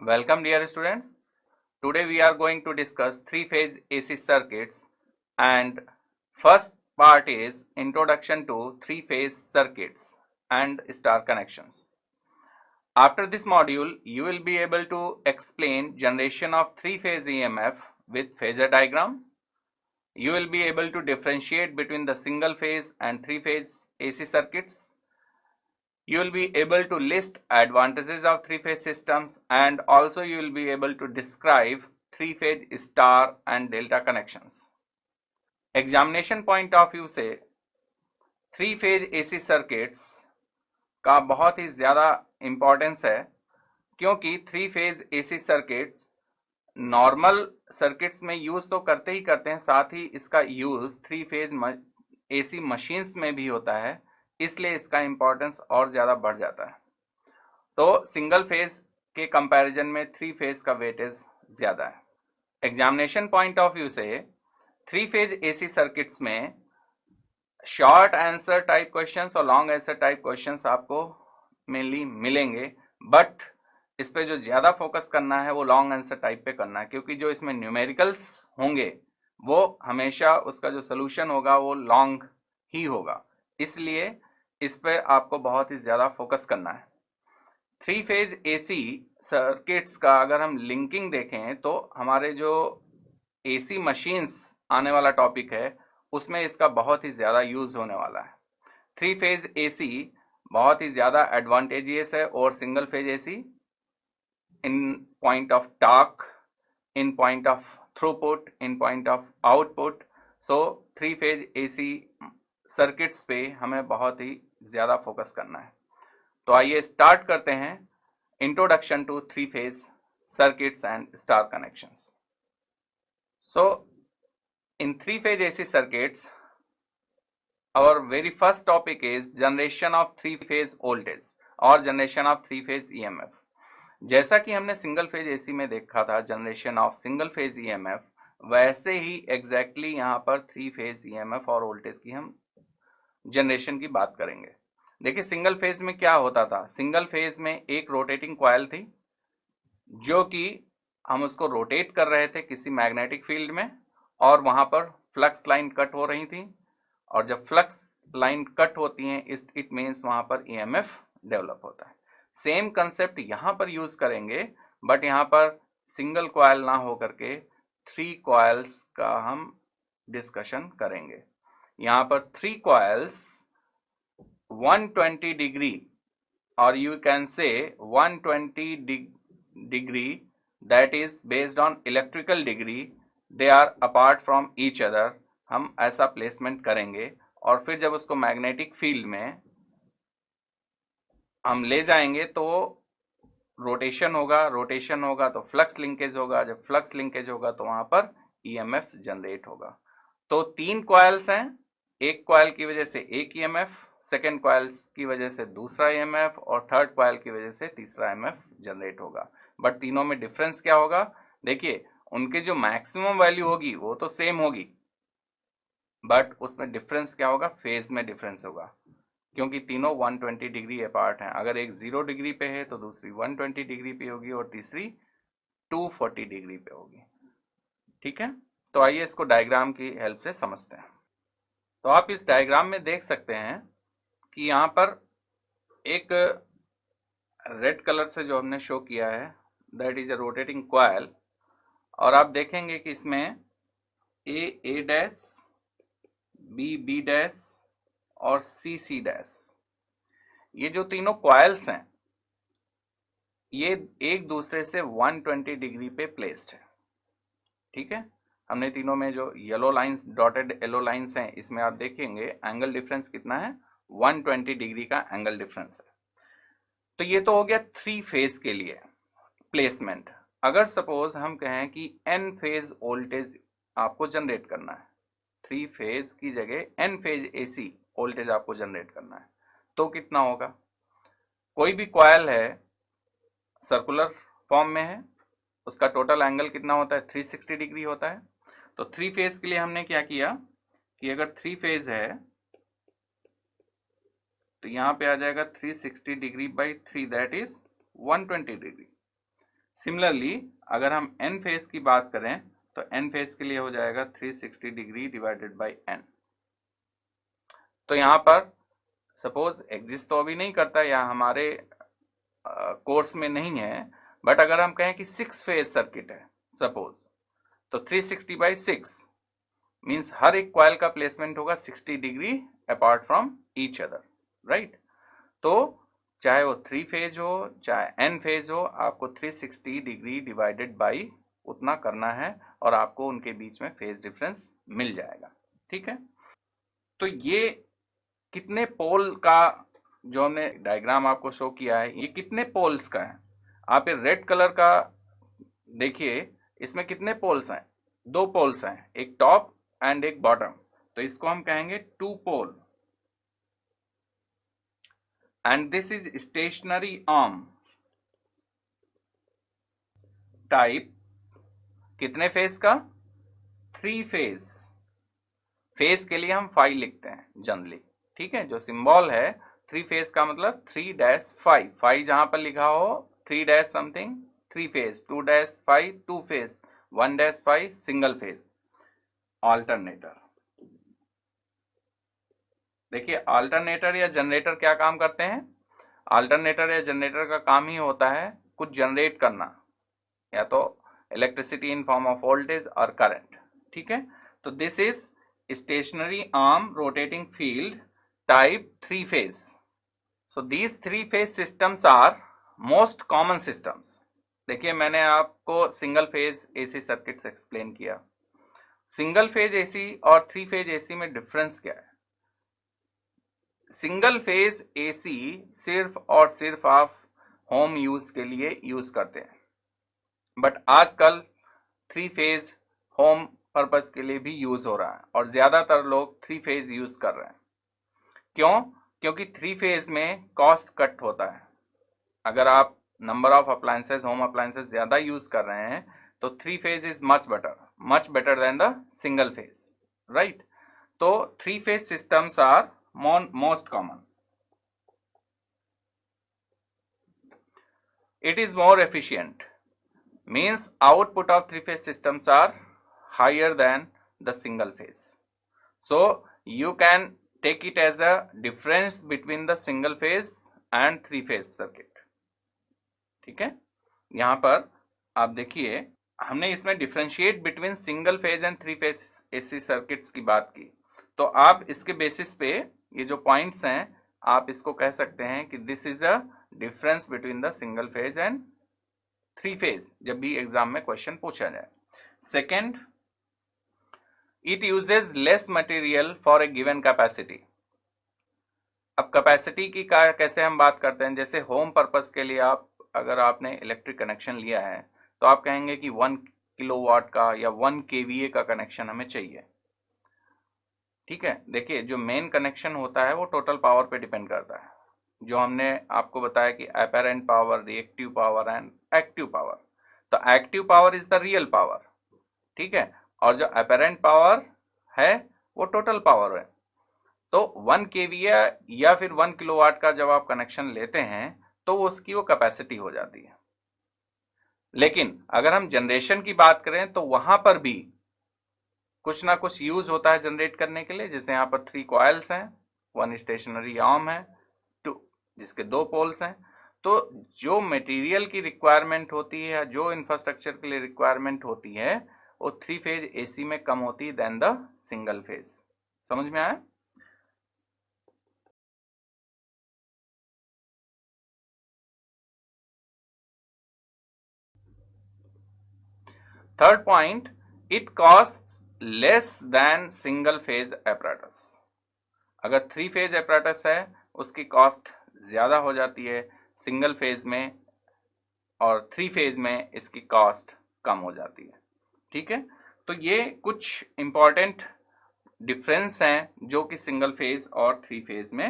Welcome dear students. Today we are going to discuss three-phase AC circuits, and first part is introduction to three-phase circuits and star connections. After this module, you will be able to explain generation of three-phase EMF with phasor diagrams. You will be able to differentiate between the single-phase and three-phase AC circuits. You will be able to list advantages of three-phase systems, and also you will be able to describe three-phase star and delta connections. Examination point of view से three phase AC circuits का बहुत ही ज़्यादा importance है, क्योंकि three phase AC circuits normal circuits में use तो करते ही करते हैं, साथ ही इसका use three phase AC machines में भी होता है, इसलिए इसका इम्पोर्टेंस और ज़्यादा बढ़ जाता है। तो सिंगल फेज के कंपैरिजन में थ्री फेज का वेटेज ज़्यादा है। एग्जामिनेशन पॉइंट ऑफ व्यू से थ्री फेज एसी सर्किट्स में शॉर्ट आंसर टाइप क्वेश्चंस और लॉन्ग आंसर टाइप क्वेश्चंस आपको मेनली मिलेंगे, बट इस पे जो ज़्यादा फोकस करना है वो लॉन्ग आंसर टाइप पे करना है, क्योंकि जो इसमें न्यूमेरिकल्स होंगे वो हमेशा उसका जो सोल्यूशन होगा वो लॉन्ग ही होगा, इसलिए इस पर आपको बहुत ही ज़्यादा फोकस करना है। थ्री फेज एसी सर्किट्स का अगर हम लिंकिंग देखें तो हमारे जो एसी मशीन्स आने वाला टॉपिक है उसमें इसका बहुत ही ज़्यादा यूज़ होने वाला है। थ्री फेज एसी बहुत ही ज़्यादा एडवांटेजियस है और single phase AC in point of torque, in point of throughput, in point of output. So three phase AC circuits पे हमें बहुत ही ज़्यादा फोकस करना है। तो आइए स्टार्ट करते हैं introduction to three phase circuits and star connections. So in three phase AC circuits, our very first topic is generation of three phase voltage और generation of three phase EMF। जैसा कि हमने सिंगल फेज AC में देखा था generation of single phase EMF, वैसे ही exactly यहाँ पर थ्री फेज EMF और वोल्टेज की हम जनरेशन की बात करेंगे। देखिए सिंगल फेज में क्या होता था, सिंगल फेज में एक रोटेटिंग कॉइल थी जो कि हम उसको रोटेट कर रहे थे किसी मैग्नेटिक फील्ड में, और वहाँ पर फ्लक्स लाइन कट हो रही थी, और जब फ्लक्स लाइन कट होती हैं इट मीन्स वहाँ पर EMF डेवलप होता है। सेम कंसेप्ट यहाँ पर यूज़ करेंगे, बट यहाँ पर सिंगल कॉइल ना हो करके थ्री कॉइल्स का हम डिस्कशन करेंगे। यहाँ पर थ्री कॉइल्स 120 डिग्री, और you can say 120 degree, that is based on electrical degree, they are apart from each other। हम ऐसा प्लेसमेंट करेंगे और फिर जब उसको मैग्नेटिक फील्ड में हम ले जाएंगे तो रोटेशन होगा तो फ्लक्स लिंकेज होगा, जब फ्लक्स लिंकेज होगा तो वहां पर EMF जनरेट होगा। तो तीन कॉइल्स हैं, एक कॉइल की वजह से एक EMF, सेकेंड कॉइल की वजह से दूसरा EMF, और थर्ड कॉइल की वजह से तीसरा EMF जनरेट होगा। बट तीनों में डिफरेंस क्या होगा, देखिए उनके जो मैक्सिमम वैल्यू होगी वो तो सेम होगी, बट उसमें डिफरेंस क्या होगा, फेज में डिफरेंस होगा, क्योंकि तीनों 120 डिग्री अपार्ट हैं। अगर एक 0 डिग्री पे है तो दूसरी 120 डिग्री पे होगी और तीसरी 240 डिग्री पे होगी। ठीक है, तो आइए इसको डायग्राम की हेल्प से समझते हैं। तो आप इस डायग्राम में देख सकते हैं कि यहाँ पर एक रेड कलर से जो हमने शो किया है that is a rotating coil, और आप देखेंगे कि इसमें A डैश, B डैश और C डैश, ये जो तीनों कॉइल्स हैं ये एक दूसरे से 120 डिग्री पे प्लेस्ड है। ठीक है, हमने तीनों में जो yellow lines, dotted yellow lines हैं, इसमें आप देखेंगे एंगल डिफरेंस कितना है, 120 डिग्री का एंगल डिफरेंस है। तो ये तो हो गया थ्री फेज के लिए प्लेसमेंट। अगर सपोज हम कहें कि n फेज वोल्टेज आपको जनरेट करना है, थ्री फेज की जगह n फेज AC वोल्टेज आपको जनरेट करना है, तो कितना होगा। कोई भी कॉइल है सर्कुलर फॉर्म में है, उसका टोटल एंगल कितना होता है, 360 डिग्री होता है। तो थ्री फेज के लिए हमने क्या किया कि अगर थ्री फेज है तो यहाँ पे आ जाएगा 360 degree by 3, that is 120 degree. Similarly अगर हम n फेज की बात करें तो n फेज के लिए हो जाएगा 360 डिग्री डिवाइडेड बाई n। तो यहाँ पर सपोज एग्जिस्ट तो अभी नहीं करता या हमारे कोर्स में नहीं है, बट अगर हम कहें कि 6 फेज सर्किट है सपोज, तो 360 बाई 6 मीन्स हर एक कॉइल का प्लेसमेंट होगा 60 degree apart from each other, right. तो चाहे वो 3 फेज हो चाहे n फेज हो, आपको 360 डिग्री डिवाइडेड बाई उतना करना है और आपको उनके बीच में फेज डिफरेंस मिल जाएगा, ठीक है। तो ये कितने पोल का जो हमने डायग्राम आपको शो किया है, ये कितने पोल्स का है। आप ये रेड कलर का देखिए, इसमें कितने पोल्स हैं, 2 पोल्स हैं, एक टॉप एंड एक बॉटम। तो इसको हम कहेंगे 2 pole and this is stationary arm type. कितने फेज का, 3 फेज। फेज के लिए हम 5 लिखते हैं जनरली, ठीक है। जो सिंबल है 3 फेज का मतलब 3-5, 5 जहां पर लिखा हो 3- something 3 phase, 2-5 2 phase, 1-5 single phase. Alternator, देखिए अल्टरनेटर या जनरेटर क्या काम करते हैं। अल्टरनेटर या जनरेटर का काम ही होता है कुछ जनरेट करना, या तो electricity in form of voltage और करंट, ठीक है। तो this is stationary arm rotating field type 3 phase. So these 3 phase systems are most common systems. देखिए मैंने आपको single phase AC circuits explain किया। सिंगल फेज एसी और 3 फेज एसी में डिफरेंस क्या है। सिंगल फेज एसी सिर्फ और सिर्फ आप होम यूज के लिए यूज करते हैं, बट आजकल 3 फेज होम पर्पस के लिए भी यूज हो रहा है और ज्यादातर लोग 3 फेज यूज कर रहे हैं। क्यों? क्योंकि 3 फेज में कॉस्ट कट होता है। अगर आप number of appliances, home appliances ज्यादा यूज कर रहे हैं तो 3 phase is much better than the single phase, right. तो 3 phase systems are most common. It is more efficient, means output of 3 phase systems are higher than the single phase. So you can take it as a difference between the single phase and 3 phase circuit, ठीक है। यहाँ पर आप देखिए हमने इसमें differentiate between single phase and 3 phase AC circuits की बात की। तो आप इसके बेसिस पे ये जो पॉइंट्स हैं आप इसको कह सकते हैं कि this is a difference between the single phase and 3 phase, जब भी एग्जाम में क्वेश्चन पूछा जाए। Second, it uses less material for a given capacity. अब कैपेसिटी की कैसे हम बात करते हैं, जैसे होम पर्पस के लिए आप अगर आपने इलेक्ट्रिक कनेक्शन लिया है तो आप कहेंगे कि 1 किलोवाट का या 1 केवीए का कनेक्शन हमें चाहिए, ठीक है। देखिए जो मेन कनेक्शन होता है वो टोटल पावर पे डिपेंड करता है, जो हमने आपको बताया कि apparent power, reactive power and active power. तो active power is the real power, ठीक है, और जो अपैरेंट पावर है वो टोटल पावर है। तो 1 केवीए या फिर 1 किलोवाट का जब आप कनेक्शन लेते हैं तो उसकी वो कैपेसिटी हो जाती है। लेकिन अगर हम जनरेशन की बात करें तो वहां पर भी कुछ ना कुछ यूज होता है जनरेट करने के लिए। जैसे यहाँ पर 3 कॉइल्स हैं, 1 स्टेशनरी आर्म है, 2 जिसके 2 पोल्स हैं। तो जो मटेरियल की रिक्वायरमेंट होती है, जो इंफ्रास्ट्रक्चर के लिए रिक्वायरमेंट होती है, वो 3 फेज एसी में कम होती है देन द सिंगल फेज। समझ में आया? Third point, it cost less than single phase apparatus। अगर 3 फेज apparatus है उसकी कॉस्ट ज्यादा हो जाती है सिंगल फेज में, और 3 फेज में इसकी कॉस्ट कम हो जाती है, ठीक है। तो ये कुछ इंपॉर्टेंट डिफरेंस हैं जो कि सिंगल फेज और 3 फेज में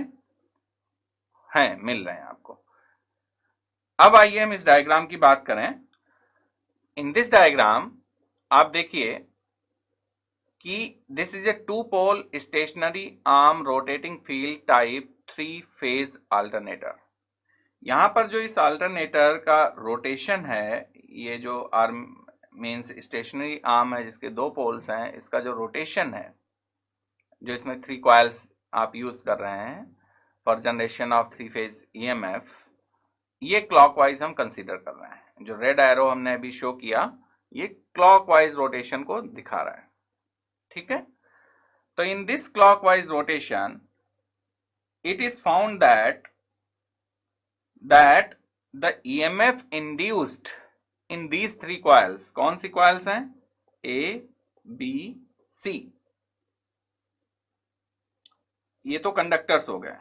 हैं, मिल रहे हैं आपको। अब आइए हम इस डायग्राम की बात करें। इन दिस डायग्राम आप देखिए कि this is a 2 pole stationary arm rotating field type 3 phase alternator. यहां पर जो इस अल्टरनेटर का रोटेशन है ये जो आर्म मीन्स स्टेशनरी आर्म है जिसके दो पोल्स हैं, इसका जो रोटेशन है, जो इसमें 3 कॉइल्स आप यूज कर रहे हैं for generation of 3 phase EMF, ये क्लॉकवाइज हम कंसीडर कर रहे हैं। जो रेड एरो हमने अभी शो किया ये क्लॉकवाइज रोटेशन को दिखा रहा है, ठीक है। तो in this clockwise rotation it is found that the EMF induced in these 3 coils, कौन सी coils हैं? A, B, C, ये तो कंडक्टर्स हो गए,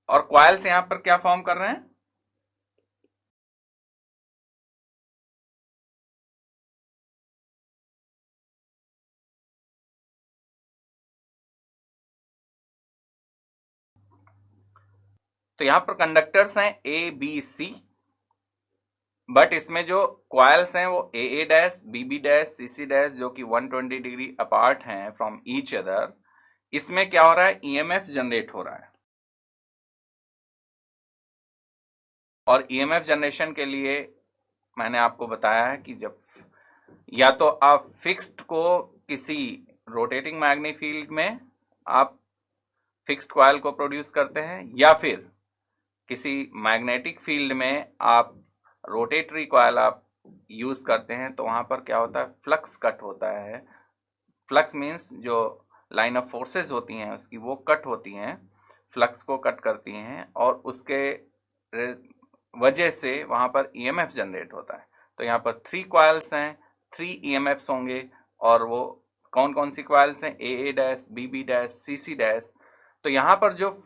और coils यहां पर क्या फॉर्म कर रहे हैं? तो यहां पर कंडक्टर्स हैं A, B, C, बट इसमें जो क्वाइल्स हैं वो AA dash, BB dash, CC dash, जो कि 120 डिग्री अपार्ट हैं फ्रॉम ईच अदर, इसमें क्या हो रहा है? EMF जनरेट हो रहा है। और EMF जनरेशन के लिए मैंने आपको बताया है कि जब या तो आप फिक्स्ड को किसी रोटेटिंग मैग्नेटिक फील्ड में आप फिक्स्ड कॉइल को प्रोड्यूस करते हैं, या फिर किसी मैग्नेटिक फील्ड में आप रोटेटरी कॉइल आप यूज करते हैं, तो वहां पर क्या होता है? फ्लक्स कट होता है। फ्लक्स मीन्स जो लाइन ऑफ फोर्सेस होती हैं उसकी वो कट होती हैं, फ्लक्स को कट करती हैं, और उसके वजह से वहां पर ईएमएफ जनरेट होता है। तो यहाँ पर 3 कॉइल्स हैं, 3 ईएमएफ्स होंगे, और वो कौन कौन सी कॉइल्स हैं? AA dash, BB dash, CC dash. तो यहाँ पर जो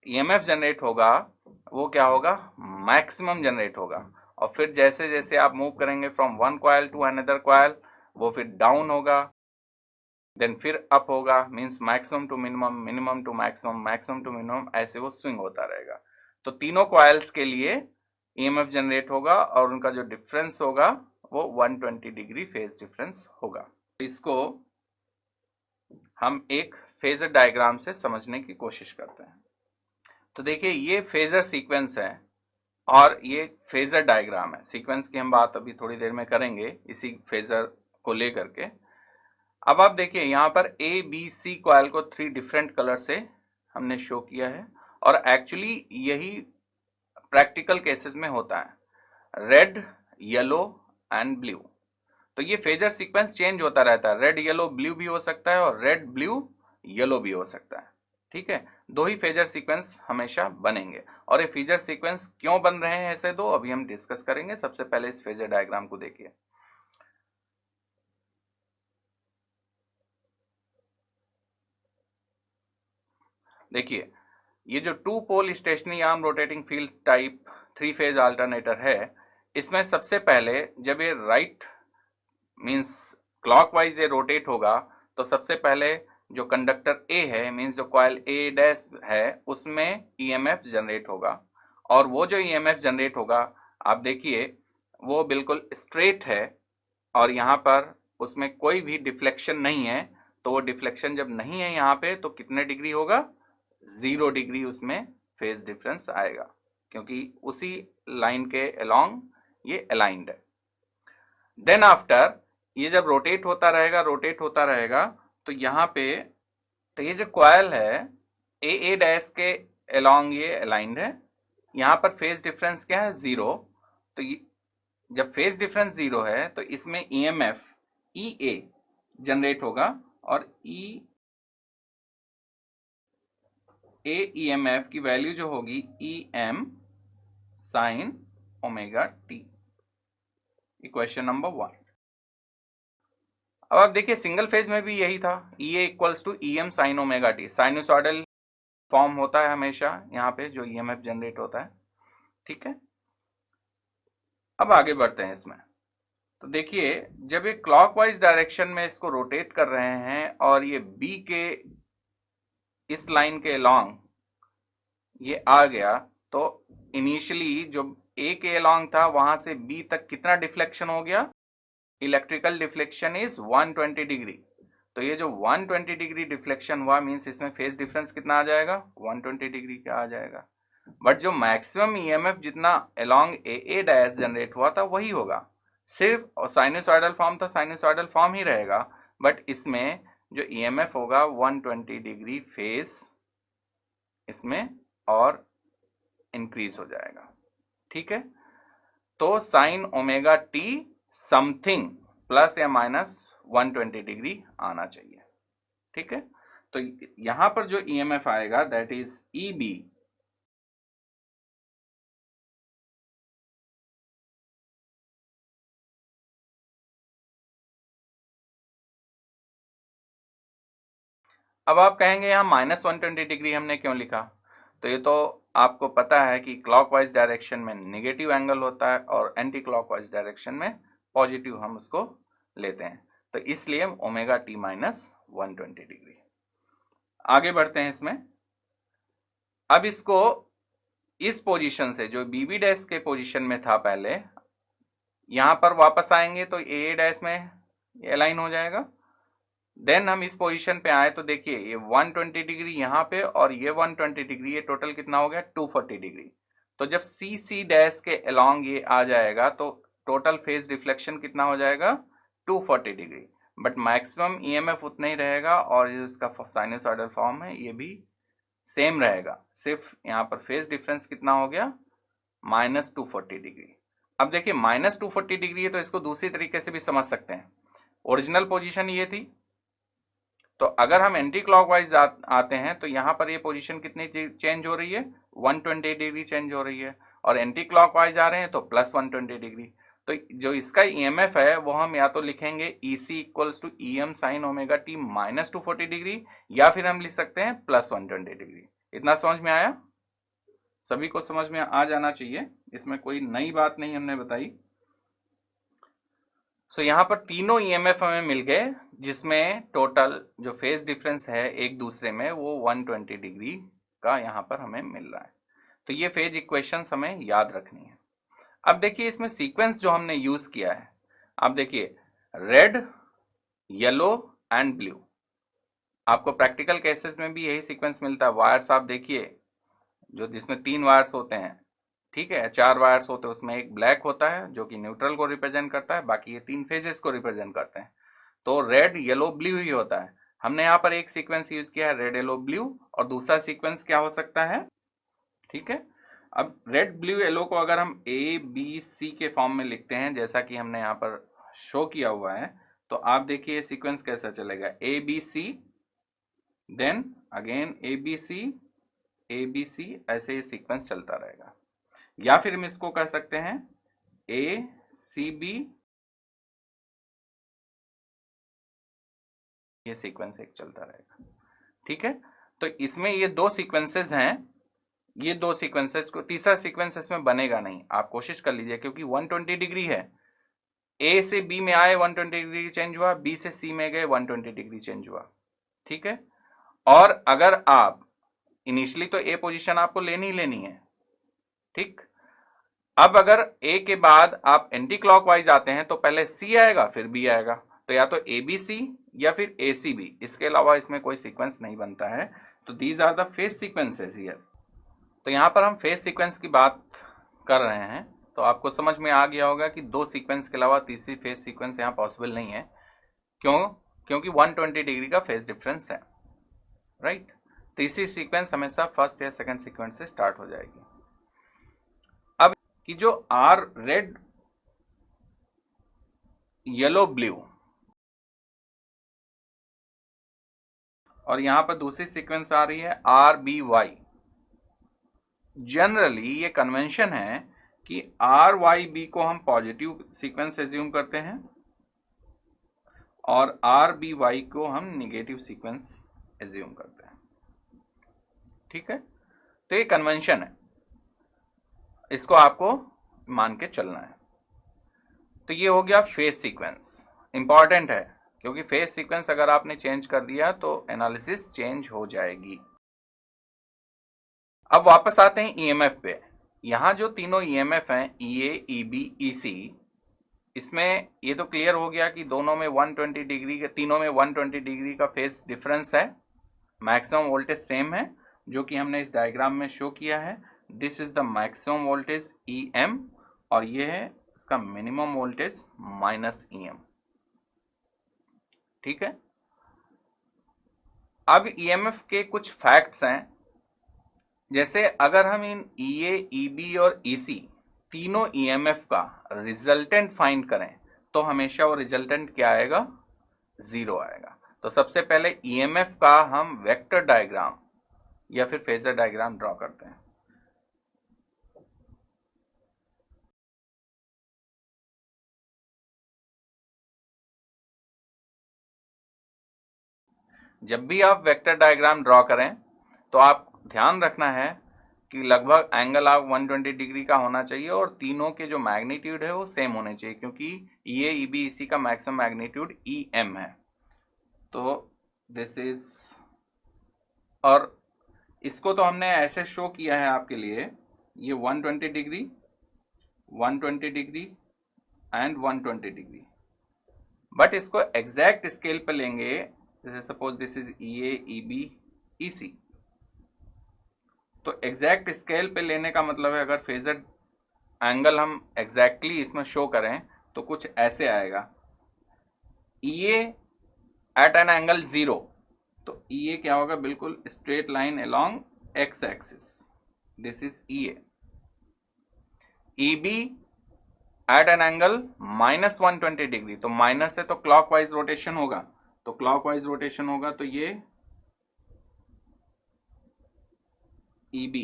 ईएमएफ जनरेट होगा वो क्या होगा? मैक्सिमम जनरेट होगा, और फिर जैसे जैसे आप मूव करेंगे from one coil to another coil, वो फिर डाउन होगा, देन फिर अप होगा, means maximum to minimum, minimum to maximum, maximum to minimum, ऐसे वो स्विंग होता रहेगा। तो तीनों कॉइल्स के लिए ईएमएफ जनरेट होगा, और उनका जो डिफरेंस होगा वो 120 डिग्री फेज डिफरेंस होगा। इसको हम एक फेजर डायग्राम से समझने की कोशिश करते हैं। तो देखिए ये फेजर सीक्वेंस है और ये फेजर डायग्राम है। सीक्वेंस की हम बात अभी थोड़ी देर में करेंगे इसी फेजर को लेकर के। अब आप देखिए यहाँ पर ABC कॉइल को 3 डिफरेंट कलर से हमने शो किया है, और एक्चुअली यही प्रैक्टिकल केसेस में होता है, रेड, येलो एंड ब्लू। तो ये फेजर सीक्वेंस चेंज होता रहता है, रेड येलो ब्लू भी हो सकता है और रेड ब्लू येलो भी हो सकता है, ठीक है। 2 ही फेजर सीक्वेंस हमेशा बनेंगे, और ये फेजर सीक्वेंस क्यों बन रहे हैं ऐसे 2 अभी हम डिस्कस करेंगे। सबसे पहले इस फेजर डायग्राम को देखिए। देखिए ये जो 2 pole stationary arm rotating field type 3 phase alternator है, इसमें सबसे पहले जब ये राइट मींस क्लॉकवाइज ये रोटेट होगा, तो सबसे पहले जो कंडक्टर A है मींस जो कॉइल A डैश है उसमें ईएमएफ जनरेट होगा, और वो जो ईएमएफ जनरेट होगा आप देखिए वो बिल्कुल स्ट्रेट है, और यहाँ पर उसमें कोई भी डिफ्लेक्शन नहीं है। तो वो डिफ्लेक्शन जब नहीं है यहाँ पे, तो कितने डिग्री होगा? 0 डिग्री उसमें फेज डिफरेंस आएगा, क्योंकि उसी लाइन के अलोंग ये अलाइंड है। देन आफ्टर ये जब रोटेट होता रहेगा, तो यहाँ पे तो ये जो कॉइल है AA डैश के अलोंग ये अलाइंड है, यहाँ पर फेज डिफरेंस क्या है? 0। तो जब फेज डिफरेंस 0 है तो इसमें EMF EA जनरेट होगा, और A EMF की वैल्यू जो होगी EM sine omega T, equation number 1। अब आप देखिए सिंगल फेज में भी यही था, EA equals to EM sine omega t, sinusoidal form होता है हमेशा यहाँ पे जो EMF जनरेट होता है, ठीक है। अब आगे बढ़ते हैं इसमें। तो देखिए जब ये क्लॉकवाइज डायरेक्शन में इसको रोटेट कर रहे हैं, और ये B के इस लाइन के लॉन्ग ये आ गया, तो इनिशियली जो A के लॉन्ग था वहां से B तक कितना डिफ्लेक्शन हो गया? Electrical deflection is 120 degree. तो ये जो 120 डिग्री डिफ्लेक्शन हुआ मींस इसमें फेज डिफरेंस कितना आ जाएगा? 120 डिग्री का आ जाएगा। बट जो मैक्सिमम ईएमएफ जितना अलोंग ए डैश जनरेट हुआ था वही होगा, सिर्फ साइनोसॉइडल फॉर्म था, साइनोसॉइडल फॉर्म ही रहेगा, बट इसमें जो ईएमएफ होगा 120 डिग्री फेज इसमें और इंक्रीज हो जाएगा। ठीक है, तो sign omega T something plus या माइनस 120 डिग्री आना चाहिए। ठीक है, तो यहां पर जो ईएमएफ आएगा दैट इज ई बी, अब आप कहेंगे यहाँ माइनस 120 डिग्री हमने क्यों लिखा, तो ये तो आपको पता है कि क्लॉकवाइज डायरेक्शन में नेगेटिव एंगल होता है और एंटी क्लॉकवाइज डायरेक्शन में पॉजिटिव हम उसको लेते हैं, तो इसलिए ओमेगा टी माइनस 120 डिग्री। आगे बढ़ते हैं इसमें। अब इसको इस पोजीशन से जो बीबी डैश के पोजीशन में था पहले, यहां पर वापस आएंगे तो ए डैश में अलाइन हो जाएगा। देन हम इस पोजीशन पे आए तो देखिए ये 120 डिग्री यहाँ पे और ये 120 डिग्री, ये टोटल कितना हो गया 240 डिग्री। तो जब सी सी डैश के अलोंग ये आ जाएगा तो टोटल फेज रिफ्लेक्शन कितना हो जाएगा 240 डिग्री, बट मैक्सिमम ईएमएफ उतना ही रहेगा और इसका साइनोसॉइडल फॉर्म है ये भी सेम रहेगा, सिर्फ यहाँ पर फेज डिफरेंस कितना हो गया माइनस 240 डिग्री। अब देखिए माइनस 240 डिग्री है तो इसको दूसरी तरीके से भी समझ सकते हैं। ओरिजिनल पोजीशन ये थी, तो अगर हम एंटी क्लॉकवाइज आते हैं तो यहाँ पर ये पोजीशन कितनी चेंज हो रही है 120 डिग्री चेंज हो रही है, और एंटी क्लॉकवाइज आ रहे हैं तो प्लस 120 डिग्री। तो जो इसका ईएमएफ है वो हम या तो लिखेंगे EC equals to EM sine omega t minus 240 degree, या फिर हम लिख सकते हैं प्लस 120 डिग्री। इतना समझ में आया? सभी को समझ में आ जाना चाहिए, इसमें कोई नई बात नहीं हमने बताई। सो यहाँ पर तीनों ईएमएफ हमें मिल गए जिसमें टोटल जो फेज डिफरेंस है एक दूसरे में वो 120 डिग्री का यहाँ पर हमें मिल रहा है। तो ये फेज इक्वेशंस हमें याद रखनी है। अब देखिए इसमें सीक्वेंस जो हमने यूज किया है, अब देखिए रेड, येलो एंड ब्लू, आपको प्रैक्टिकल केसेस में भी यही सीक्वेंस मिलता है। वायर्स आप देखिए जो जिसमें 3 वायर्स होते हैं, ठीक है, 4 वायर्स होते हैं, उसमें एक ब्लैक होता है जो कि न्यूट्रल को रिप्रेजेंट करता है, बाकी ये 3 फेजेस को रिप्रेजेंट करते हैं। तो रेड येलो ब्लू ही होता है। हमने यहाँ पर एक सीक्वेंस यूज किया है रेड येलो ब्लू, और दूसरा सीक्वेंस क्या हो सकता है, ठीक है। अब रेड ब्लू येलो को अगर हम ABC के फॉर्म में लिखते हैं जैसा कि हमने यहाँ पर शो किया हुआ है, तो आप देखिए सीक्वेंस कैसा चलेगा, ABC देन अगेन ABC ऐसे ही सीक्वेंस चलता रहेगा। या फिर हम इसको कह सकते हैं ACB, ये सीक्वेंस एक चलता रहेगा। ठीक है, तो इसमें ये 2 सीक्वेंसेस हैं, ये 2 सीक्वेंसेस को तीसरा सीक्वेंस इसमें बनेगा नहीं, आप कोशिश कर लीजिए, क्योंकि 120 डिग्री है। A से B में आए 120 डिग्री चेंज हुआ, B से C में गए 120 डिग्री चेंज हुआ। ठीक है, और अगर आप इनिशियली तो A पोजीशन आपको लेनी है, ठीक। अब अगर A के बाद आप एंटी क्लॉकवाइज आते हैं तो पहले C आएगा फिर B आएगा, तो या तो ABC या फिर ACB, इसके अलावा इसमें कोई सीक्वेंस नहीं बनता है। तो these are the phase sequences here. तो यहाँ पर हम फेज सीक्वेंस की बात कर रहे हैं, तो आपको समझ में आ गया होगा कि 2 सीक्वेंस के अलावा तीसरी फेज सीक्वेंस यहाँ पॉसिबल नहीं है। क्यों? क्योंकि 120 डिग्री का फेज डिफरेंस है, राइट। तीसरी सीक्वेंस हमेशा फर्स्ट या सेकंड सीक्वेंस से स्टार्ट हो जाएगी। अब कि जो R रेड येलो ब्लू और यहाँ पर दूसरी सीक्वेंस आ रही है RBY, जनरली ये कन्वेंशन है कि RYB को हम पॉजिटिव सीक्वेंस एज्यूम करते हैं और RBY को हम नेगेटिव सीक्वेंस एज्यूम करते हैं। ठीक है, तो ये कन्वेंशन है, इसको आपको मान के चलना है। तो ये हो गया फेज सीक्वेंस, इंपॉर्टेंट है क्योंकि फेज सीक्वेंस अगर आपने चेंज कर दिया तो एनालिसिस चेंज हो जाएगी। अब वापस आते हैं ईएमएफ पे। यहाँ जो तीनों ईएमएफ हैं EA, EB, EC, इसमें ये तो क्लियर हो गया कि दोनों में 120 डिग्री के, तीनों में 120 डिग्री का फेज डिफरेंस है, मैक्सिमम वोल्टेज सेम है जो कि हमने इस डायग्राम में शो किया है। This is the maximum voltage EM और ये है इसका मिनिमम वोल्टेज -EM। ठीक है, अब EMF के कुछ फैक्ट्स हैं, जैसे अगर हम इन EA, EB और EC तीनों EMF का रिजल्टेंट फाइंड करें तो हमेशा वो रिजल्टेंट क्या आएगा, 0 आएगा। तो सबसे पहले EMF का हम वेक्टर डायग्राम या फिर फेजर डायग्राम ड्रॉ करते हैं। जब भी आप वेक्टर डायग्राम ड्रॉ करें तो आप ध्यान रखना है कि लगभग एंगल आप 120 डिग्री का होना चाहिए और तीनों के जो मैग्नीट्यूड है वो सेम होने चाहिए, क्योंकि ये EB EC का मैक्सिमम मैग्नीट्यूड EM है। तो दिस इज, और इसको तो हमने ऐसे शो किया है आपके लिए, ये 120 degree, 120 degree and 120 degree, but इसको एग्जैक्ट स्केल पे लेंगे, जैसे suppose this is EA EB EC, तो एग्जैक्ट स्केल पे लेने का मतलब है अगर फेजर एंगल हम एग्जैक्टली इसमें शो करें तो कुछ ऐसे आएगा, EA एट एन एंगल 0, तो EA क्या होगा, बिल्कुल straight line along x axis, this is EA। EB at an angle -120 degree, तो माइनस है तो क्लॉकवाइज रोटेशन होगा, तो क्लॉकवाइज रोटेशन होगा तो ये EB,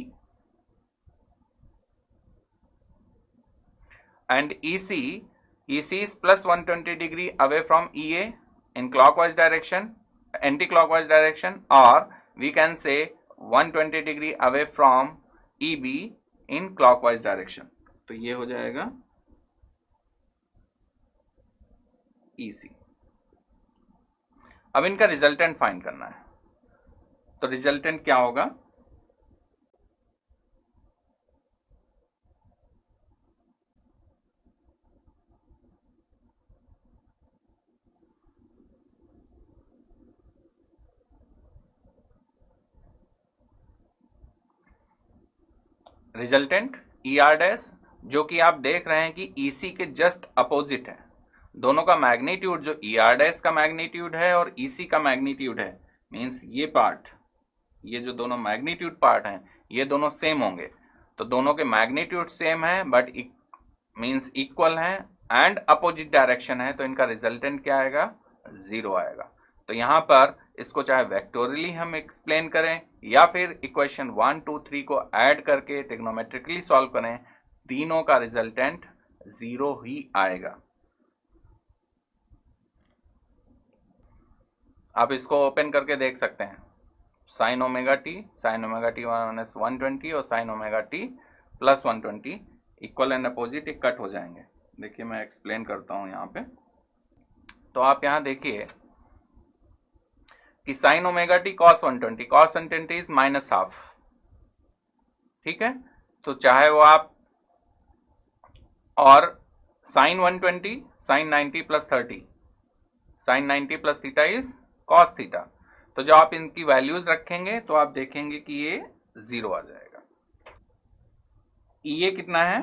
and EC is plus 120 degree away from EA in clockwise direction, anti-clockwise direction, or we can say 120 degree away from EB in clockwise direction, तो ये हो जाएगा EC। अब इनका रिजल्टेंट फाइंड करना है, तो रिजल्टेंट क्या होगा, रिजल्टेंट ER डैश, जो कि आप देख रहे हैं कि EC के जस्ट अपोजिट है, दोनों का मैग्नीट्यूड जो ER डैश का मैग्नीट्यूड है और EC का मैग्नीट्यूड है, मीन्स ये पार्ट, ये जो दोनों मैग्नीट्यूड पार्ट हैं ये दोनों सेम होंगे, तो दोनों के मैग्नीट्यूड सेम है बट मीन्स इक्वल हैं एंड अपोजिट डायरेक्शन है, तो इनका रिजल्टेंट क्या आएगा, 0 आएगा। तो यहाँ पर इसको चाहे वेक्टोरियली हम एक्सप्लेन करें या फिर इक्वेशन 1, 2, 3 को ऐड करके ट्रिग्नोमेट्रिकली सॉल्व करें, तीनों का रिजल्टेंट 0 ही आएगा। आप इसको ओपन करके देख सकते हैं, साइन ओमेगा टी माइनस 120 और sign omega T plus 120 equal and opposite, एक कट हो जाएंगे। देखिए मैं एक्सप्लेन करता हूँ यहाँ पे, तो आप यहाँ देखिए कि sine omega t cos 120 is -12, ठीक है, तो चाहे वो आप, और sine 120 sine 90 plus 30, sine 90 plus theta is cos theta, तो जो आप इनकी वैल्यूज रखेंगे तो आप देखेंगे कि ये 0 आ जाएगा। EA कितना है,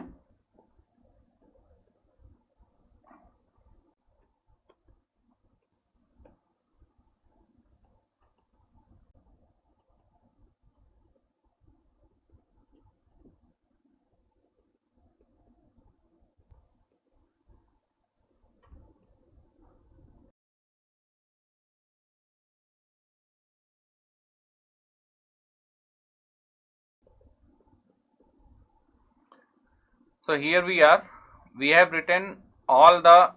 so here we have written all the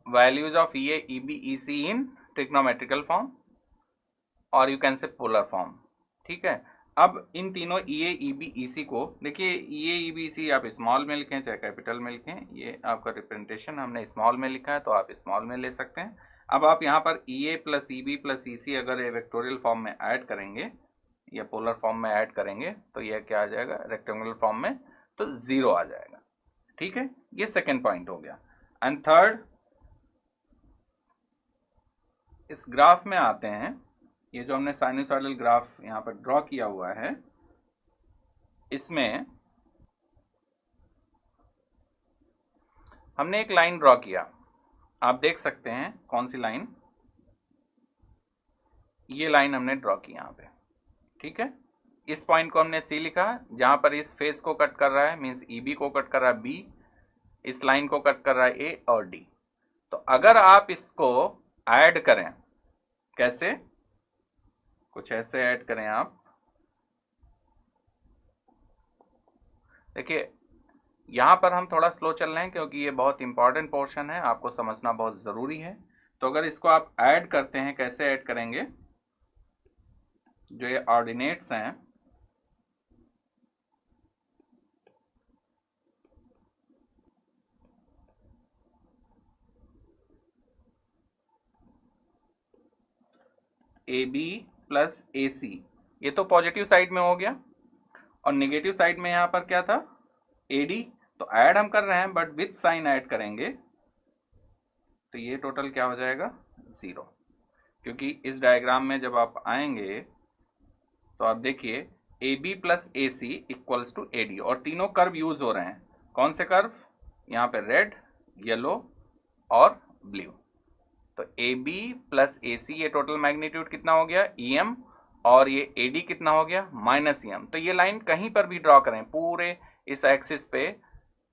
values of EA, EB, EC in trigonometrical form और you can say polar form, ठीक है। अब इन तीनों EA, EB, EC को देखिए, EA, EB, EC आप स्मॉल में लिखें चाहे कैपिटल में लिखें, ये आपका रिप्रेजेंटेशन हमने स्मॉल में लिखा है तो आप स्मॉल में ले सकते हैं। अब आप यहाँ पर EA plus EB plus EC अगर ये वेक्टोरियल फॉर्म में ऐड करेंगे या पोलर फॉर्म में ऐड करेंगे तो यह क्या आ जाएगा, रेक्टेंगुलर फॉर्म में, तो 0 आ जाएगा, ठीक है। ये सेकेंड पॉइंट हो गया। एंड थर्ड, इस ग्राफ में आते हैं, ये जो हमने साइनसॉइडल ग्राफ यहाँ पर ड्रॉ किया हुआ है, इसमें हमने एक लाइन ड्रॉ किया, आप देख सकते हैं कौन सी लाइन, ये लाइन हमने ड्रॉ की यहाँ पे, ठीक है। इस पॉइंट को हमने सी लिखा, जहां पर इस फेस को कट कर रहा है, मीन्स ईबी को कट कर रहा है बी, इस लाइन को कट कर रहा है ए और डी। तो अगर आप इसको ऐड करें, कैसे, कुछ ऐसे ऐड करें आप, देखिए यहां पर हम थोड़ा स्लो चल रहे हैं क्योंकि ये बहुत इंपॉर्टेंट पोर्शन है, आपको समझना बहुत ज़रूरी है। तो अगर इसको आप ऐड करते हैं, कैसे ऐड करेंगे, जो ये ऑर्डिनेट्स हैं, ए बी प्लस ए सी, ये तो पॉजिटिव साइड में हो गया, और नेगेटिव साइड में यहाँ पर क्या था, ए डी। तो ऐड हम कर रहे हैं बट विथ साइन ऐड करेंगे, तो ये टोटल क्या हो जाएगा, 0। क्योंकि इस डायग्राम में जब आप आएंगे तो आप देखिए A B plus A C equals to A D, और तीनों कर्व यूज हो रहे हैं। कौन से कर्व, यहाँ पे रेड, येलो और ब्लू। तो ए बी प्लस ए सी, ये टोटल मैग्नीट्यूड कितना हो गया, ई एम, और ये ए डी कितना हो गया, माइनस ई एम। तो ये लाइन कहीं पर भी ड्रॉ करें, पूरे इस एक्सिस पे,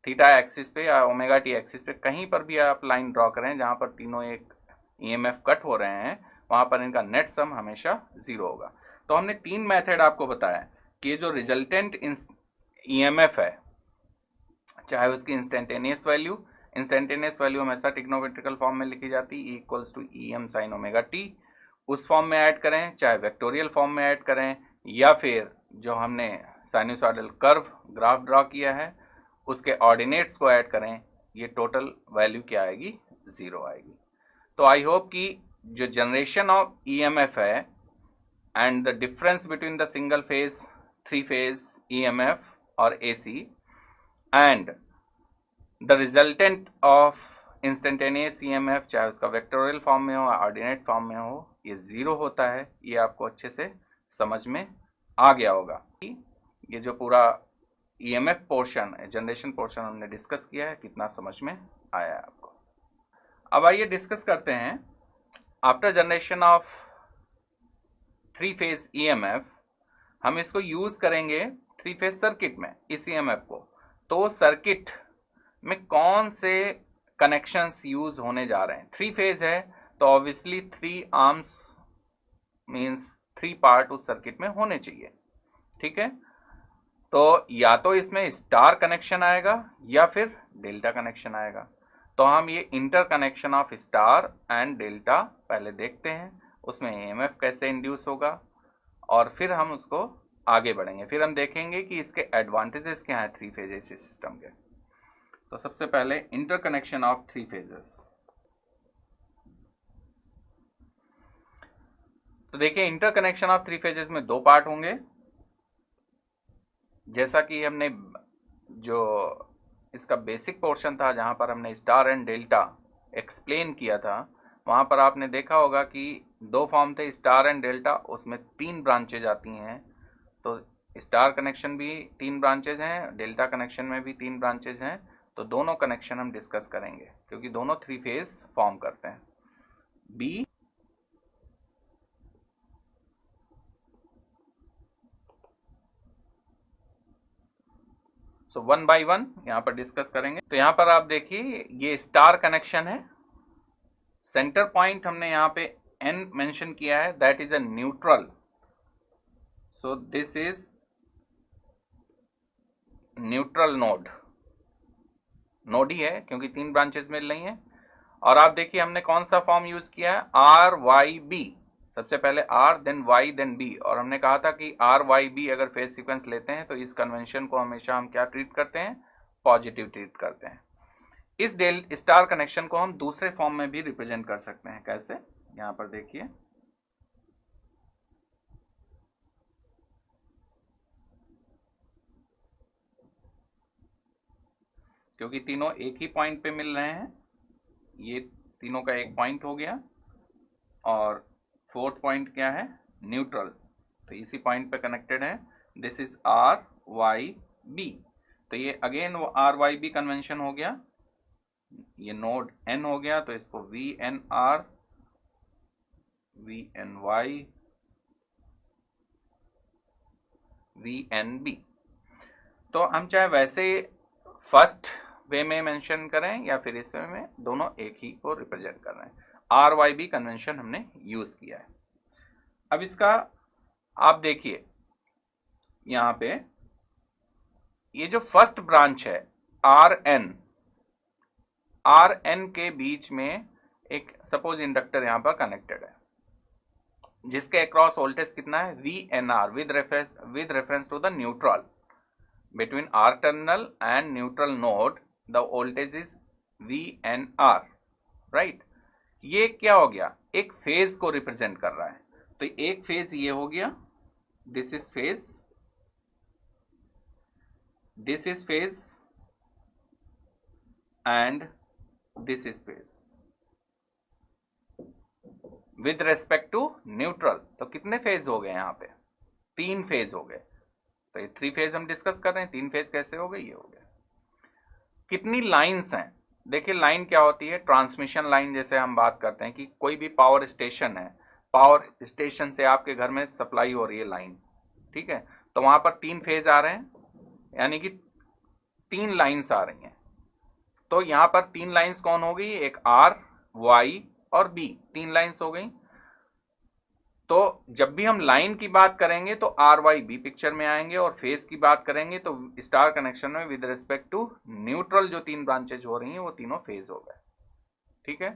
थीटा एक्सिस पे या ओमेगा टी एक्सिस पे, कहीं पर भी आप लाइन ड्रॉ करें जहां पर तीनों एक ईएमएफ कट हो रहे हैं, वहां पर इनका नेट सम हमेशा 0 होगा। तो हमने 3 मेथड आपको बताया कि ये जो रिजल्टेंट ईएमएफ है, चाहे उसकी इंस्टेंटेनियस वैल्यू हमेशा टिग्नोमेट्रिकल फॉर्म में लिखी जाती है, equals to E M sine omega t, उस फॉर्म में ऐड करें, चाहे वेक्टोरियल फॉर्म में ऐड करें, या फिर जो हमने साइनोसॉइडल कर्व ग्राफ ड्रॉ किया है उसके ऑर्डिनेट्स को ऐड करें, ये टोटल वैल्यू क्या आएगी, 0 आएगी। तो आई होप कि जो जनरेशन ऑफ ईएमएफ है and the difference between the single phase, 3 phase EMF और AC and the resultant of instantaneous EMF, चाहे उसका वेक्टोरियल फॉर्म में हो, ऑर्डिनेट फॉर्म में हो, ये 0 होता है, ये आपको अच्छे से समझ में आ गया होगा। ये जो पूरा ईएमएफ पोर्शन, जनरेशन पोर्शन हमने डिस्कस किया है, कितना समझ में आया है आपको। अब आइए डिस्कस करते हैं, after generation of 3 phase EMF, हम इसको यूज करेंगे 3 फेज सर्किट में, इस ईएमएफ को। तो सर्किट में कौन से कनेक्शंस यूज होने जा रहे हैं, 3 फेज है तो ऑब्वियसली 3 आर्म्स मींस 3 पार्ट उस सर्किट में होने चाहिए, ठीक है। तो या तो इसमें स्टार कनेक्शन आएगा या फिर डेल्टा कनेक्शन आएगा। तो हम ये inter connection of star and delta पहले देखते हैं, उसमें ईएमएफ कैसे इंड्यूस होगा, और फिर हम उसको आगे बढ़ेंगे, फिर हम देखेंगे कि इसके एडवांटेजेस क्या हैं 3 फेज एसी सिस्टम के। तो सबसे पहले इंटर कनेक्शन ऑफ 3 फेजेस। तो देखिए इंटर कनेक्शन ऑफ 3 फेजेस में 2 पार्ट होंगे, जैसा कि हमने जो इसका बेसिक पोर्शन था जहां पर हमने स्टार एंड डेल्टा एक्सप्लेन किया था, वहां पर आपने देखा होगा कि 2 फॉर्म थे, स्टार एंड डेल्टा, उसमें 3 ब्रांचेज आती हैं। तो स्टार कनेक्शन भी 3 ब्रांचेज हैं, डेल्टा कनेक्शन में भी 3 ब्रांचेज हैं। तो दोनों कनेक्शन हम डिस्कस करेंगे क्योंकि दोनों 3 फेज फॉर्म करते हैं। बी सो 1 बाय 1 यहाँ पर डिस्कस करेंगे। तो यहाँ पर आप देखिए ये स्टार कनेक्शन है, सेंटर पॉइंट हमने यहाँ पे एन मेंशन किया है, that is a neutral. So this is neutral node, node ही है क्योंकि 3 ब्रांचेस मिल रही हैं। और आप देखिए हमने कौन सा फॉर्म यूज किया है, आर वाई बी, सबसे पहले R then Y then B. और हमने कहा था कि आर वाई बी अगर फेज सीक्वेंस लेते हैं तो इस कन्वेंशन को हमेशा हम क्या ट्रीट करते हैं, पॉजिटिव ट्रीट करते हैं। इस स्टार कनेक्शन को हम दूसरे फॉर्म में भी रिप्रेजेंट कर सकते हैं, कैसे, यहां पर देखिए क्योंकि तीनों एक ही पॉइंट पे मिल रहे हैं, ये तीनों का एक पॉइंट हो गया, और 4th पॉइंट क्या है, न्यूट्रल, तो इसी पॉइंट पे कनेक्टेड है। This is R Y B, तो ये अगेन वो आर वाई बी कन्वेंशन हो गया, ये नोड N हो गया, तो इसको VNR, VNY, VNB। तो हम चाहे वैसे फर्स्ट वे में मेंशन करें या फिर इस वे में, दोनों एक ही को रिप्रेजेंट कर रहे हैं। RYB कन्वेंशन हमने यूज किया है। अब इसका आप देखिए यहाँ पे, ये जो फर्स्ट ब्रांच है RN के बीच में एक सपोज इंडक्टर यहाँ पर कनेक्टेड है, जिसके अक्रॉस वोल्टेज कितना है, VNR, with reference to the neutral between R terminal and neutral node, the voltage is VNR, right? ये क्या हो गया, एक फेज को रिप्रेजेंट कर रहा है। तो एक फेज ये हो गया, this is phase, this is phase and this is phase with respect to neutral. तो कितने फेज हो गए यहाँ पे, 3 फेज हो गए। तो ये 3 फेज हम डिस्कस कर रहे हैं, 3 फेज कैसे हो गए, ये हो गया। कितनी लाइंस हैं, देखिए लाइन क्या होती है, ट्रांसमिशन लाइन जैसे हम बात करते हैं कि कोई भी पावर स्टेशन है, पावर स्टेशन से आपके घर में सप्लाई हो रही है लाइन, ठीक है, तो वहां पर 3 फेज आ रहे हैं, यानी कि 3 लाइंस आ रही हैं। तो यहाँ पर 3 लाइंस कौन हो गई, एक R, Y और B, 3 लाइंस हो गई। तो जब भी हम लाइन की बात करेंगे तो RYB पिक्चर में आएंगे, और फेज की बात करेंगे तो स्टार कनेक्शन में विद रिस्पेक्ट टू न्यूट्रल जो 3 ब्रांचेज हो रही हैं वो तीनों फेज हो गए, ठीक है।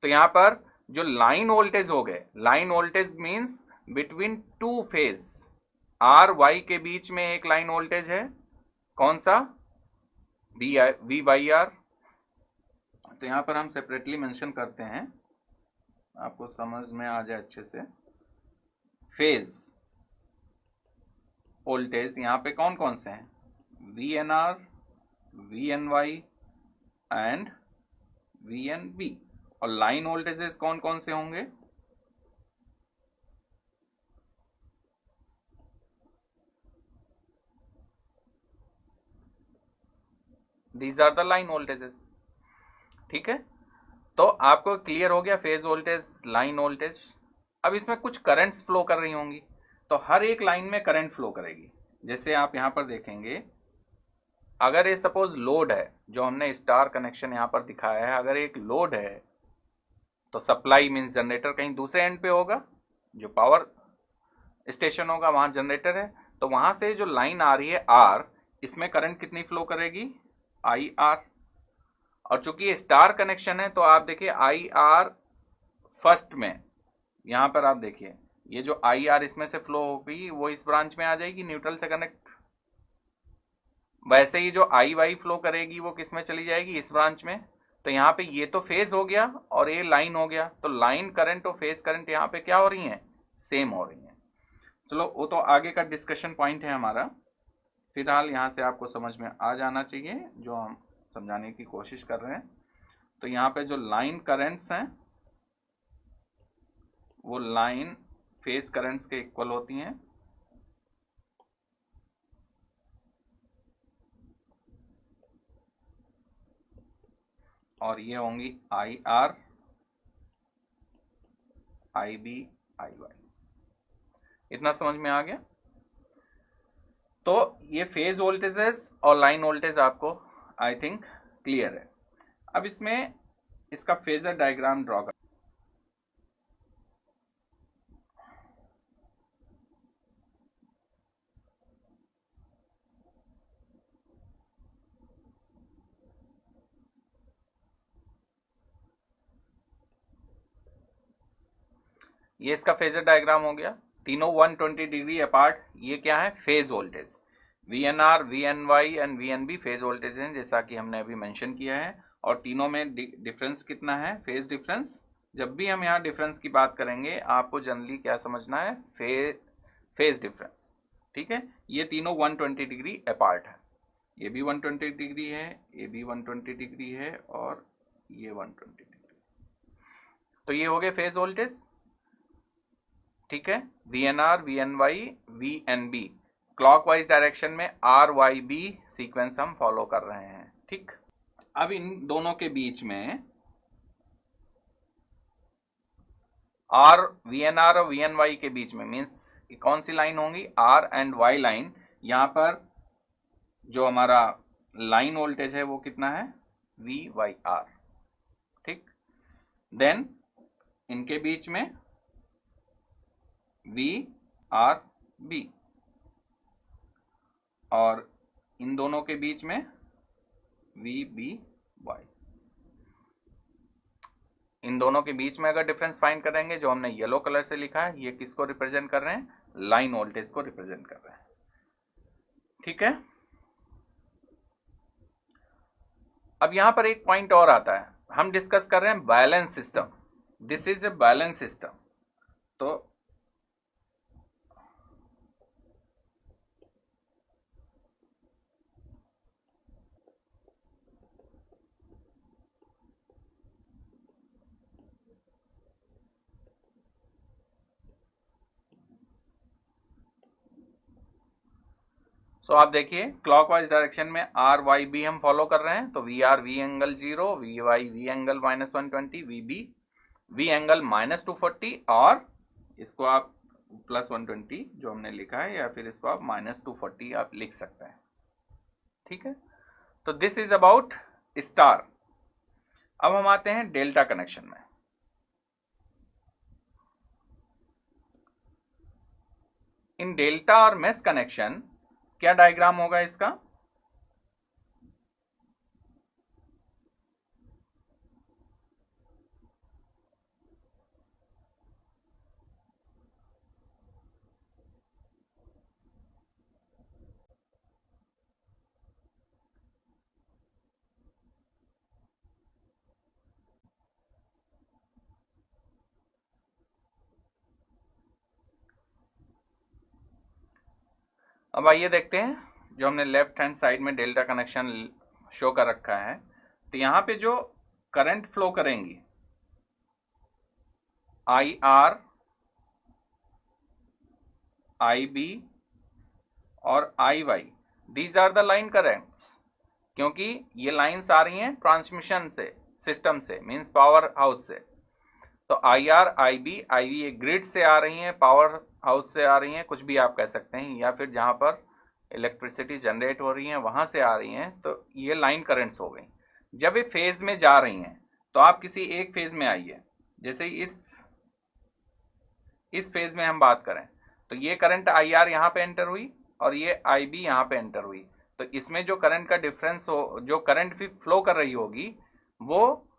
तो यहाँ पर जो लाइन वोल्टेज हो गए, line voltage means between 2 phase, RY के बीच में एक लाइन वोल्टेज है, कौन सा, V/R। तो यहाँ पर हम सेपरेटली मेंशन करते हैं, आपको समझ में आ जाए अच्छे से। फेज वोल्टेज यहाँ पे कौन कौन से हैं, VNR, VNY एंड VNB। और लाइन वोल्टेजेस कौन कौन से होंगे, these are the line voltages, ठीक है। तो आपको क्लियर हो गया फेज वोल्टेज, लाइन वोल्टेज। अब इसमें कुछ करंट्स फ्लो कर रही होंगी, तो हर एक लाइन में करंट फ्लो करेगी। जैसे आप यहाँ पर देखेंगे, अगर ये सपोज लोड है, जो हमने स्टार कनेक्शन यहाँ पर दिखाया है, अगर एक लोड है तो सप्लाई मीन्स जनरेटर कहीं दूसरे एंड पे होगा, जो पावर स्टेशन होगा वहां जनरेटर है, तो वहां से जो लाइन आ रही है R, इसमें करंट कितनी फ्लो करेगी, IR। और चूंकि ये स्टार कनेक्शन है तो आप देखिए IR फर्स्ट में, यहाँ पर आप देखिए ये जो IR इसमें से फ्लो होगी वो इस ब्रांच में आ जाएगी न्यूट्रल से कनेक्ट। वैसे ही जो IY फ्लो करेगी वो किस में चली जाएगी, इस ब्रांच में। तो यहाँ पे ये तो फेज हो गया और ये लाइन हो गया, तो लाइन करंट और फेज करंट यहाँ पे क्या हो रही हैं, सेम हो रही हैं। चलो वो तो आगे का डिस्कशन पॉइंट है हमारा, फिलहाल यहाँ से आपको समझ में आ जाना चाहिए जो हम समझाने की कोशिश कर रहे हैं। तो यहाँ पे जो लाइन करंट्स हैं वो लाइन फेज करंट्स के इक्वल होती हैं, और ये होंगी IR, IB, IY। इतना समझ में आ गया। तो ये फेज वोल्टेजेस और लाइन वोल्टेज आपको आई थिंक क्लियर है। अब इसमें इसका फेजर डायग्राम ड्रॉ कर, ये इसका फेजर डायग्राम हो गया, तीनों 120 डिग्री अपार्ट। ये क्या है, phase voltage, VNR, VNY and VNB phase voltage हैं, जैसा कि हमने अभी मेंशन किया है। और तीनों में डिफरेंस कितना है, फेज डिफरेंस। जब भी हम यहाँ डिफरेंस की बात करेंगे आपको जनरली क्या समझना है, फेज डिफरेंस, ठीक है। ये तीनों 120 डिग्री अपार्ट है, ये भी 120 डिग्री है, ये भी 120 डिग्री है, और ये 120 डिग्री। तो ये हो गए फेज वोल्टेज, ठीक है। VNR, VNY, VNB clockwise direction में RYB सीक्वेंस हम फॉलो कर रहे हैं, ठीक। अब इन दोनों के बीच में आर वी एन आर और वी एन वाई के बीच में मीन्स कौन सी लाइन होंगी, आर एंड वाई लाइन। यहां पर जो हमारा लाइन वोल्टेज है वो कितना है, वी वाई आर। ठीक, देन इनके बीच में वी आर बी, और इन दोनों के बीच में वी बी वाई। इन दोनों के बीच में अगर डिफरेंस फाइंड करेंगे, जो हमने येलो कलर से लिखा है, ये किसको रिप्रेजेंट कर रहे हैं, लाइन वोल्टेज को रिप्रेजेंट कर रहे हैं। ठीक है, अब यहां पर एक पॉइंट और आता है, हम डिस्कस कर रहे हैं balance system. This is a balance system. तो आप देखिए क्लॉकवाइज डायरेक्शन में आर वाई बी हम फॉलो कर रहे हैं। तो V R V angle 0, V Y V angle -120, V B V angle -240, और इसको आप +120 जो हमने लिखा है, या फिर इसको आप -240 आप लिख सकते हैं। ठीक है, तो दिस इज अबाउट स्टार। अब हम आते हैं डेल्टा कनेक्शन में। इन डेल्टा और मेश कनेक्शन क्या डायग्राम होगा इसका, अब आइए देखते हैं। जो हमने लेफ्ट हैंड साइड में डेल्टा कनेक्शन शो कर रखा है, तो यहां पे जो करंट फ्लो करेंगी, आई आर, आई बी और I Y, these are the line currents. क्योंकि ये लाइंस आ रही हैं ट्रांसमिशन से, सिस्टम से, मींस पावर हाउस से। तो आई आर आई बी ये ग्रिड से आ रही हैं, पावर हाउस से आ रही हैं, कुछ भी आप कह सकते हैं, या फिर जहां पर इलेक्ट्रिसिटी जनरेट हो रही है वहां से आ रही हैं। तो ये लाइन करंट्स हो गई। जब ये फेज में जा रही हैं, तो आप किसी एक फेज में आइए। जैसे इस फेज में हम बात करें, तो ये करंट आई आर यहाँ पे एंटर हुई और ये आई बी यहाँ पे एंटर हुई। तो इसमें जो करंट का डिफरेंस हो, जो करंट भी फ्लो कर रही होगी, वो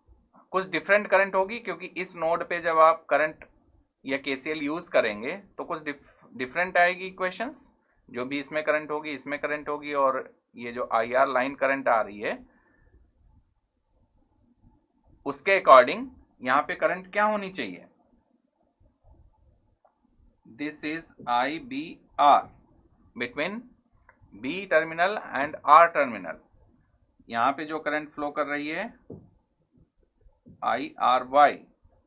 कुछ डिफरेंट करंट होगी। क्योंकि इस नोड पे जब आप करंट या केसीएल यूज करेंगे तो कुछ डिफरेंट आएगी इक्वेशंस। जो भी इसमें करंट होगी, इसमें करंट होगी, और ये जो आई आर लाइन करंट आ रही है, उसके अकॉर्डिंग यहाँ पे करंट क्या होनी चाहिए, this is I B R between B terminal and R terminal. यहाँ पे जो करंट फ्लो कर रही है आई आर वाई,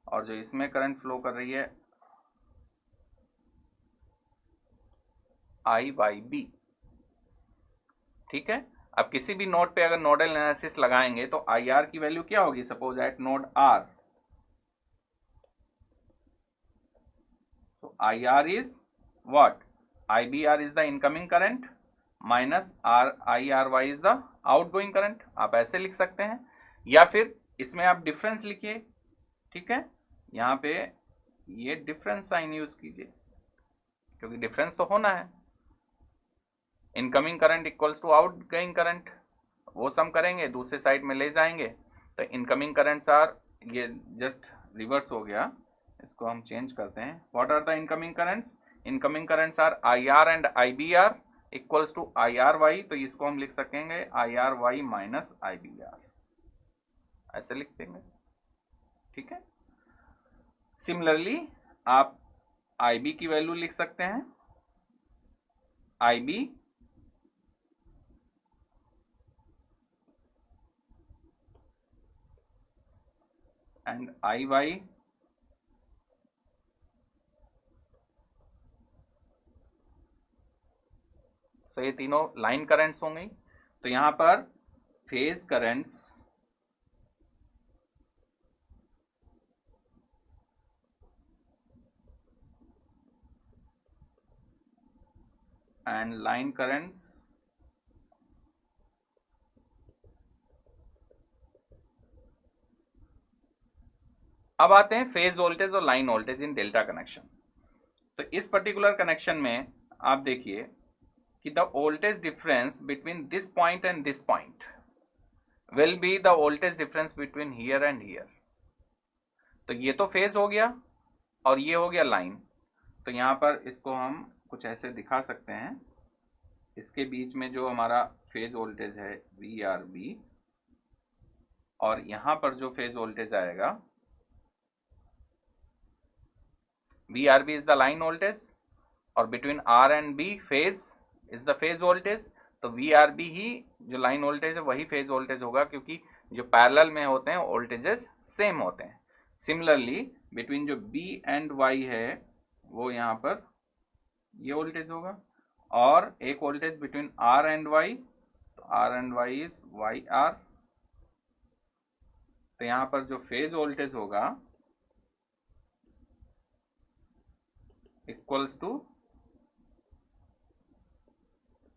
और जो इसमें करंट फ्लो कर रही है आई वाई बी। ठीक है, अब किसी भी नोड पे अगर नोडल एनालिसिस लगाएंगे तो आई आर की वैल्यू क्या होगी, सपोज एट नोड आर, तो I R is what, I B R is the incoming current minus R I R Y is the outgoing current. आप ऐसे लिख सकते हैं, या फिर इसमें आप डिफरेंस लिखिए। ठीक है, यहाँ पे ये डिफरेंस साइन यूज कीजिए, क्योंकि डिफरेंस तो होना है। Incoming current equals to outgoing current, वो सम करेंगे, दूसरे साइड में ले जाएंगे। तो इनकमिंग करंट्स आर, ये जस्ट रिवर्स हो गया, इसको हम चेंज करते हैं। What are the incoming currents, incoming currents are I R and I B R equals to I R Y. तो इसको हम लिख सकेंगे I R Y minus I B R, ऐसे लिख देंगे। ठीक है, सिमिलरली आप आई बी की वैल्यू लिख सकते हैं, आई बी एंड आई वाई, तो ये तीनों लाइन करंट्स होंगी। तो यहां पर phase currents and line currents अब आते हैं फेज वोल्टेज और लाइन वोल्टेज इन डेल्टा कनेक्शन। तो इस पर्टिकुलर कनेक्शन में आप देखिए कि the voltage difference between this point and this point will be the voltage difference between here and here. तो ये तो फेज हो गया और ये हो गया लाइन। तो यहाँ पर इसको हम कुछ ऐसे दिखा सकते हैं, इसके बीच में जो हमारा फेज वोल्टेज है VRB, और यहाँ पर जो फेज वोल्टेज आएगा VRB is the line voltage और between R and B phase is the phase voltage. तो VRB ही जो लाइन वोल्टेज है वही फेज वोल्टेज होगा, क्योंकि जो पैरेलल में होते हैं वोल्टेजेस सेम होते हैं। सिमिलरली बिटवीन जो B एंड Y है वो यहाँ पर ये वोल्टेज होगा, और एक voltage between R and Y, तो R and Y is YR। तो यहाँ पर जो फेज वोल्टेज होगा equals to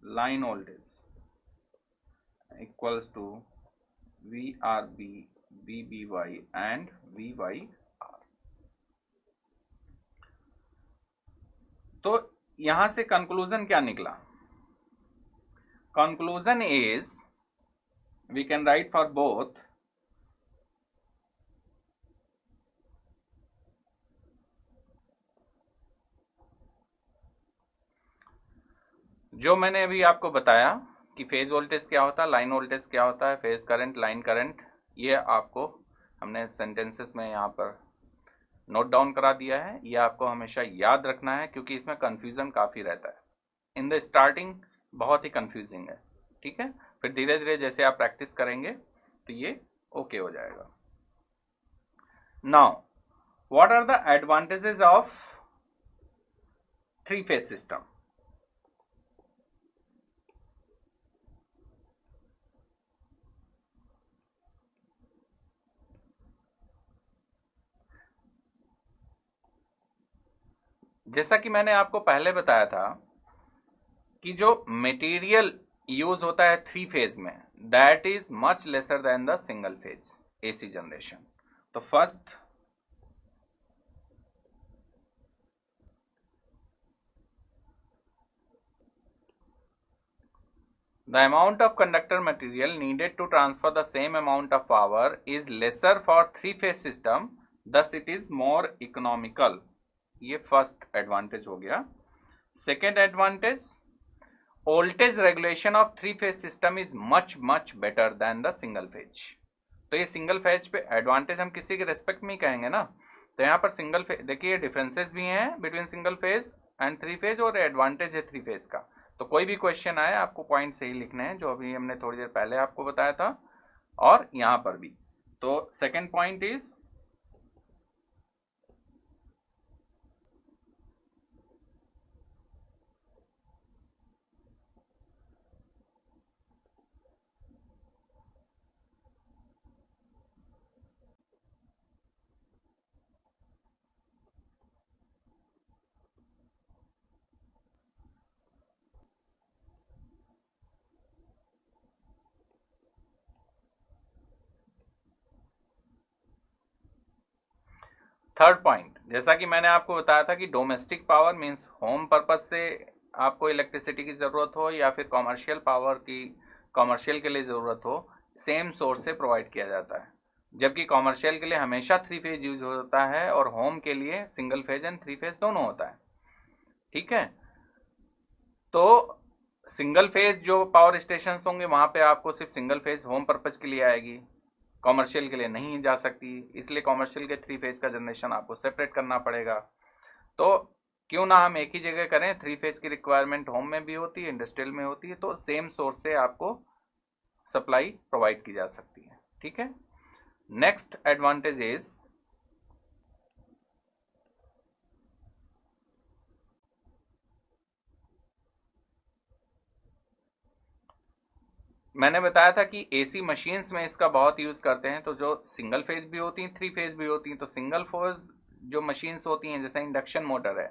line voltage equals to VRB, VBY and VYR। तो यहां से कंक्लूजन क्या निकला? Conclusion is we can write for both जो मैंने अभी आपको बताया कि फेज वोल्टेज क्या होता है, लाइन वोल्टेज क्या होता है, फेज करंट, लाइन करंट, ये आपको हमने सेंटेंसेस में यहाँ पर नोट डाउन करा दिया है। ये आपको हमेशा याद रखना है, क्योंकि इसमें कंफ्यूजन काफ़ी रहता है। इन द स्टार्टिंग बहुत ही कंफ्यूजिंग है, ठीक है। फिर धीरे धीरे जैसे आप प्रैक्टिस करेंगे तो ये ओके हो जाएगा। Now what are the advantages of three phase system? जैसा कि मैंने आपको पहले बताया था कि जो मटेरियल यूज होता है थ्री फेज में that is much lesser than the single phase AC generation. तो first the amount of conductor material needed to transfer the same amount of power is lesser for three phase system, thus it is more economical। ये first advantage हो गया। Second advantage, voltage regulation of three phase system is much much better than the single phase. तो ये single phase पे advantage हम किसी के respect में ही कहेंगे ना। तो यहाँ पर सिंगल फेज देखिए डिफरेंसेस भी हैं between single phase and three phase, और एडवांटेज है थ्री फेज का। तो कोई भी क्वेश्चन आए आपको पॉइंट सही लिखने हैं, जो अभी हमने थोड़ी देर पहले आपको बताया था, और यहाँ पर भी। तो second point is third point, जैसा कि मैंने आपको बताया था कि domestic power means home purpose से आपको इलेक्ट्रिसिटी की ज़रूरत हो या फिर कॉमर्शियल पावर की कॉमर्शियल के लिए ज़रूरत हो, सेम सोर्स से प्रोवाइड किया जाता है। जबकि कॉमर्शियल के लिए हमेशा थ्री फेज यूज होता है और होम के लिए single phase and three phase दोनों होता है, ठीक है। तो सिंगल फेज जो पावर स्टेशन होंगे वहाँ पे आपको सिर्फ सिंगल फेज होम पर्पज के लिए आएगी, कॉमर्शियल के लिए नहीं जा सकती, इसलिए कॉमर्शियल के थ्री फेज का जनरेशन आपको सेपरेट करना पड़ेगा। तो क्यों ना हम एक ही जगह करें, थ्री फेज की रिक्वायरमेंट होम में भी होती है, इंडस्ट्रियल में होती है, तो सेम सोर्स से आपको सप्लाई प्रोवाइड की जा सकती है, ठीक है। नेक्स्ट एडवांटेज इज मैंने बताया था कि एसी मशीन्स में इसका बहुत यूज करते हैं। तो जो सिंगल फेज भी होती हैं, थ्री फेज भी होती हैं, तो सिंगल फेज जो मशीन्स होती हैं जैसे इंडक्शन मोटर है,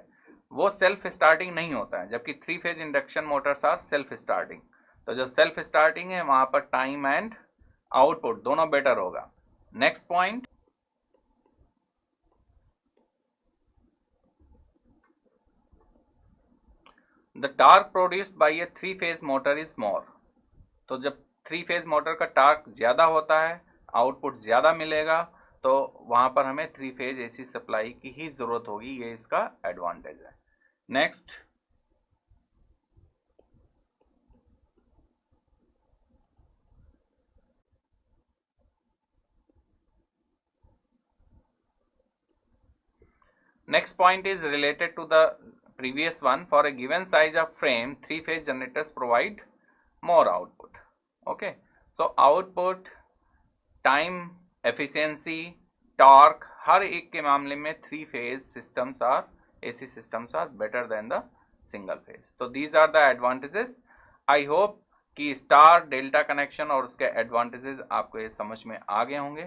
वो सेल्फ स्टार्टिंग नहीं होता है, जबकि 3 phase induction motors are self starting. तो जब सेल्फ स्टार्टिंग है वहां पर टाइम एंड आउटपुट दोनों बेटर होगा। Next point, the torque produced by a 3 phase motor is more. तो जब 3 फेज मोटर का टार्क ज़्यादा होता है, आउटपुट ज़्यादा मिलेगा, तो वहाँ पर हमें 3 फेज एसी सप्लाई की ही ज़रूरत होगी, ये इसका एडवांटेज है। Next, next point is related to the previous one. For a given size of frame, 3 phase generators provide more output. Okay, so output, time, efficiency, torque, हर एक के मामले में 3 phase systems are AC systems are better than the single phase. So these are the advantages. I hope कि star delta connection और उसके advantages आपको ये समझ में आ गए होंगे।